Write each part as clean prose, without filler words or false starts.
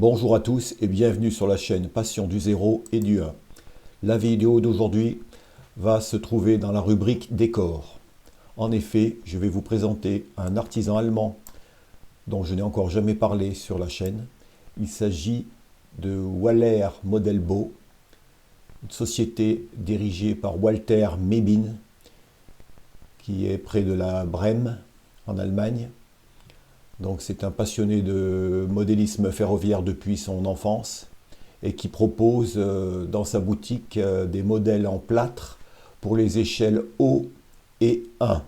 Bonjour à tous et bienvenue sur la chaîne Passion du 0 et du 1. La vidéo d'aujourd'hui va se trouver dans la rubrique décor. En effet, je vais vous présenter un artisan allemand dont je n'ai encore jamais parlé sur la chaîne. Il s'agit de Waller Modelbau, une société dirigée par Walter Mebin, qui est près de la Brême, en Allemagne. Donc c'est un passionné de modélisme ferroviaire depuis son enfance et qui propose dans sa boutique des modèles en plâtre pour les échelles O et 1.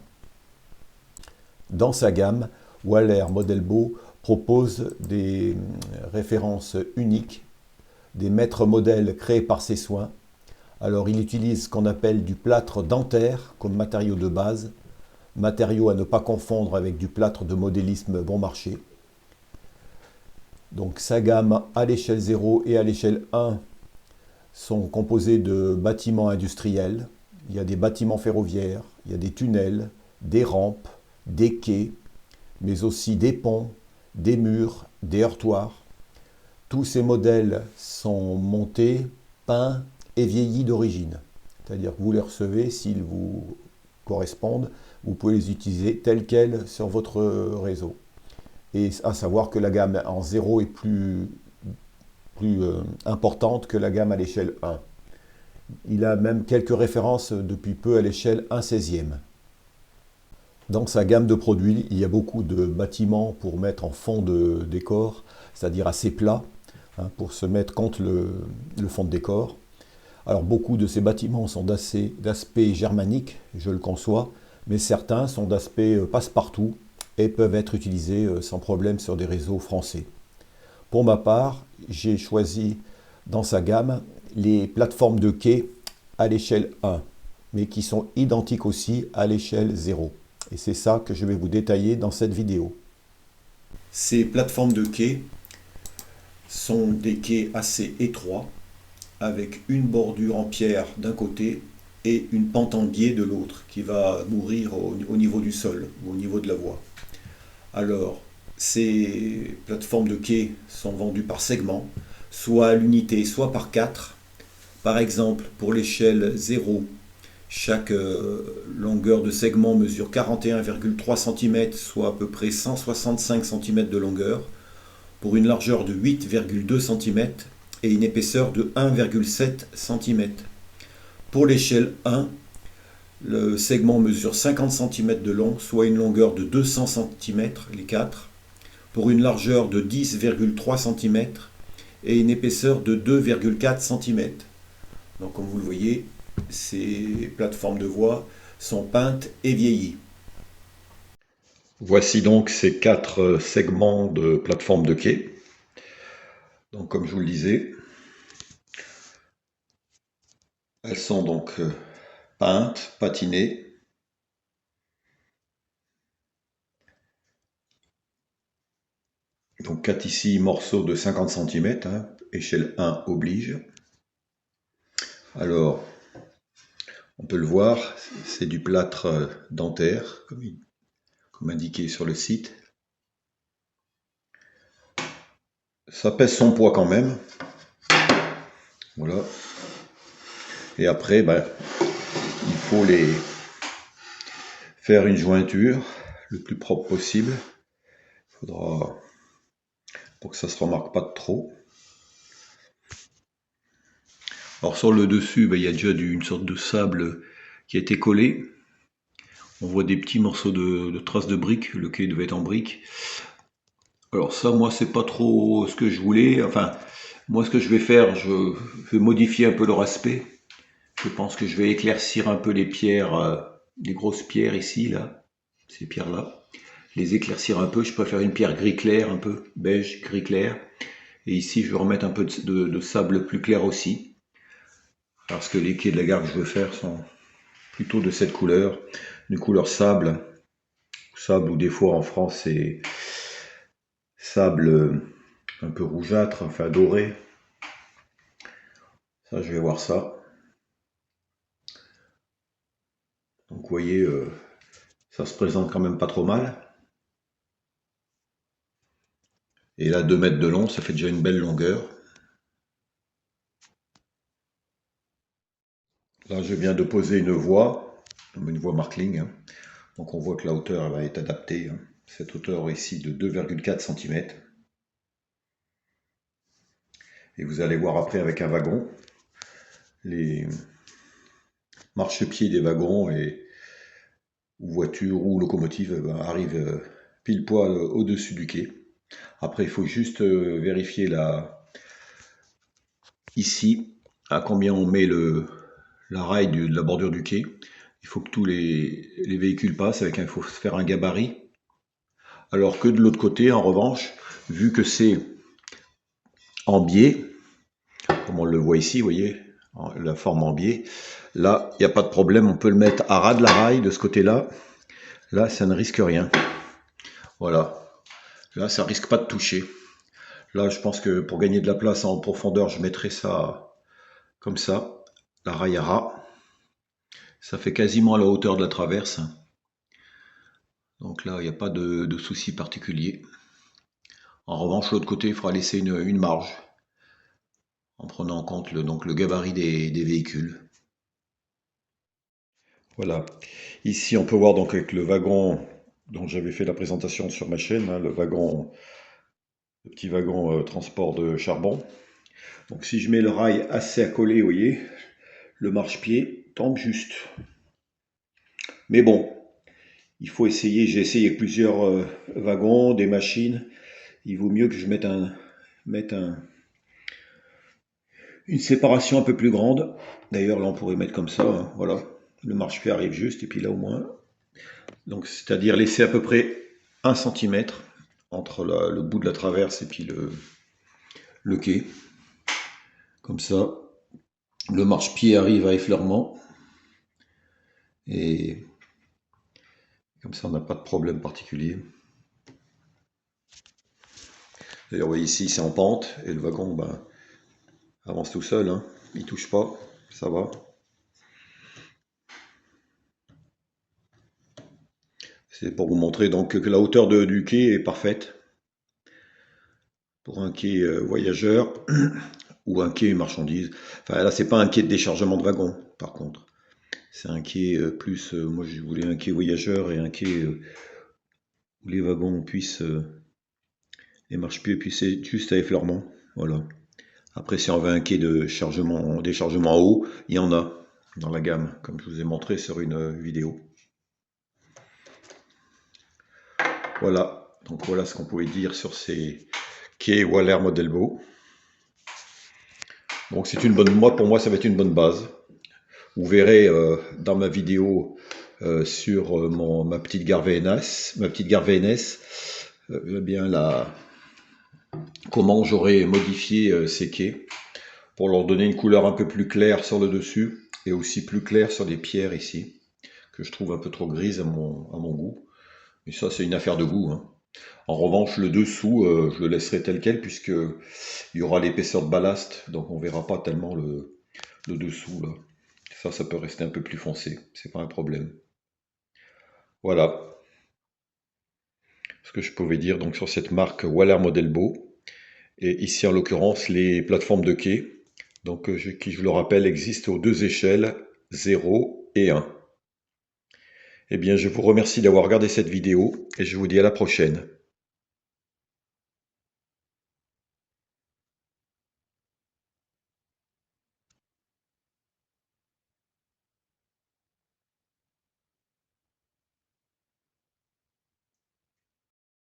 Dans sa gamme, Waller Modelbau propose des références uniques, des maîtres modèles créés par ses soins. Alors il utilise ce qu'on appelle du plâtre dentaire comme matériau de base, matériau à ne pas confondre avec du plâtre de modélisme bon marché. Donc sa gamme à l'échelle 0 et à l'échelle 1 sont composées de bâtiments industriels. Il y a des bâtiments ferroviaires, il y a des tunnels, des rampes, des quais, mais aussi des ponts, des murs, des heurtoirs. Tous ces modèles sont montés, peints et vieillis d'origine. C'est-à-dire que vous les recevez, s'ils vous correspondent, vous pouvez les utiliser tels quels sur votre réseau. Et à savoir que la gamme en 0 est plus importante que la gamme à l'échelle 1. Il a même quelques références depuis peu à l'échelle 1/16e. Dans sa gamme de produits, il y a beaucoup de bâtiments pour mettre en fond de décor, c'est-à-dire assez plat, pour se mettre contre le fond de décor. Alors beaucoup de ces bâtiments sont d'aspect germanique, je le conçois, mais certains sont d'aspect passe-partout et peuvent être utilisés sans problème sur des réseaux français. Pour ma part, j'ai choisi dans sa gamme les plateformes de quai à l'échelle 1, mais qui sont identiques aussi à l'échelle 0. Et c'est ça que je vais vous détailler dans cette vidéo. Ces plateformes de quai sont des quais assez étroits, avec une bordure en pierre d'un côté et une pente en biais de l'autre, qui va mourir au niveau du sol, ou au niveau de la voie. Alors, ces plateformes de quai sont vendues par segment, soit à l'unité, soit par 4. Par exemple, pour l'échelle 0, chaque longueur de segment mesure 41,3 cm, soit à peu près 165 cm de longueur, pour une largeur de 8,2 cm et une épaisseur de 1,7 cm. Pour l'échelle 1, le segment mesure 50 cm de long, soit une longueur de 200 cm, les 4, pour une largeur de 10,3 cm et une épaisseur de 2,4 cm. Donc comme vous le voyez, ces plateformes de voie sont peintes et vieillies. Voici donc ces 4 segments de plateforme de quai. Donc comme je vous le disais, elles sont donc peintes, patinées. Donc 4 ici morceaux de 50 cm, échelle 1 oblige. Alors, on peut le voir, c'est du plâtre dentaire, comme indiqué sur le site. Ça pèse son poids quand même. Voilà. Et après, il faut les faire une jointure le plus propre possible. Il faudra, pour que ça se remarque pas trop. Alors sur le dessus, il y a déjà une sorte de sable qui a été collé. On voit des petits morceaux de traces de briques, le quai devait être en briques. Alors ça, moi, c'est pas trop ce que je voulais. Enfin, moi, ce que je vais faire, je vais modifier un peu leur aspect. Je pense que je vais éclaircir un peu les pierres, les grosses pierres ici, là, ces pierres-là. Les éclaircir un peu. Je préfère une pierre gris clair, un peu beige, gris clair. Et ici, je vais remettre un peu de sable plus clair aussi. Parce que les quais de la gare que je veux faire sont plutôt de cette couleur, une couleur sable. Sable ou des fois en France c'est sable un peu rougeâtre, enfin doré. Ça, je vais voir ça. Donc vous voyez, ça se présente quand même pas trop mal. Et là, 2 mètres de long, ça fait déjà une belle longueur. Là, je viens de poser une voie Markling, hein. Donc on voit que la hauteur elle va être adaptée, hein. Cette hauteur ici de 2,4 cm. Et vous allez voir après avec un wagon, les marchepieds des wagons ou voitures ou locomotives arrivent pile poil au-dessus du quai. Après, il faut juste vérifier ici à combien on met la rail de la bordure du quai. Il faut que tous les véhicules passent il faut faire un gabarit. Alors que de l'autre côté, en revanche, vu que c'est en biais, comme on le voit ici, vous voyez, la forme en biais, là, il n'y a pas de problème, on peut le mettre à ras de la rail de ce côté-là. Là, ça ne risque rien. Voilà. Là, ça risque pas de toucher. Là, je pense que pour gagner de la place en profondeur, je mettrai ça comme ça, la rail à ras. Ça fait quasiment à la hauteur de la traverse. Donc là, il n'y a pas de souci particulier. En revanche, l'autre côté, il faudra laisser une marge en prenant en compte le gabarit des véhicules. Voilà. Ici, on peut voir donc avec le wagon dont j'avais fait la présentation sur ma chaîne, hein, le petit wagon transport de charbon. Donc si je mets le rail assez accolé, vous voyez, le marchepied tombe juste. Mais bon, il faut essayer. J'ai essayé avec plusieurs wagons, des machines. Il vaut mieux que je mette une séparation un peu plus grande. D'ailleurs, là, on pourrait mettre comme ça, hein, voilà. Le marchepied arrive juste, et puis là, au moins. Donc, c'est-à-dire laisser à peu près 1 cm entre le bout de la traverse et puis le quai. Comme ça, le marchepied arrive à effleurement. Et comme ça, on n'a pas de problème particulier. D'ailleurs, vous voyez ici, c'est en pente, et le wagon avance tout seul, hein. Il ne touche pas, ça va. C'est pour vous montrer donc que la hauteur du quai est parfaite. Pour un quai voyageur ou un quai marchandises. Enfin là, c'est pas un quai de déchargement de wagon, par contre. C'est un quai plus. Moi, je voulais un quai voyageur et un quai où les wagons puissent. Les marchepieds puissent être juste à effleurement. Voilà. Après, si on veut un quai de déchargement haut, il y en a dans la gamme, comme je vous ai montré sur une vidéo. Voilà. Donc voilà ce qu'on pouvait dire sur ces quais Waller Modelbo. Donc c'est une bonne. Pour moi, ça va être une bonne base. Vous verrez dans ma vidéo sur ma petite gare VNS, comment j'aurais modifié ces quais pour leur donner une couleur un peu plus claire sur le dessus et aussi plus claire sur les pierres ici, que je trouve un peu trop grise à mon goût. Mais ça, c'est une affaire de goût, hein. En revanche, le dessous, je le laisserai tel quel puisque il y aura l'épaisseur de ballast, donc on verra pas tellement le dessous là. Ça peut rester un peu plus foncé, c'est pas un problème. Voilà ce que je pouvais dire donc sur cette marque Waller Modelbo. Et ici en l'occurrence les plateformes de quai, donc qui je le rappelle existent aux 2 échelles, 0 et 1. Eh bien je vous remercie d'avoir regardé cette vidéo et je vous dis à la prochaine.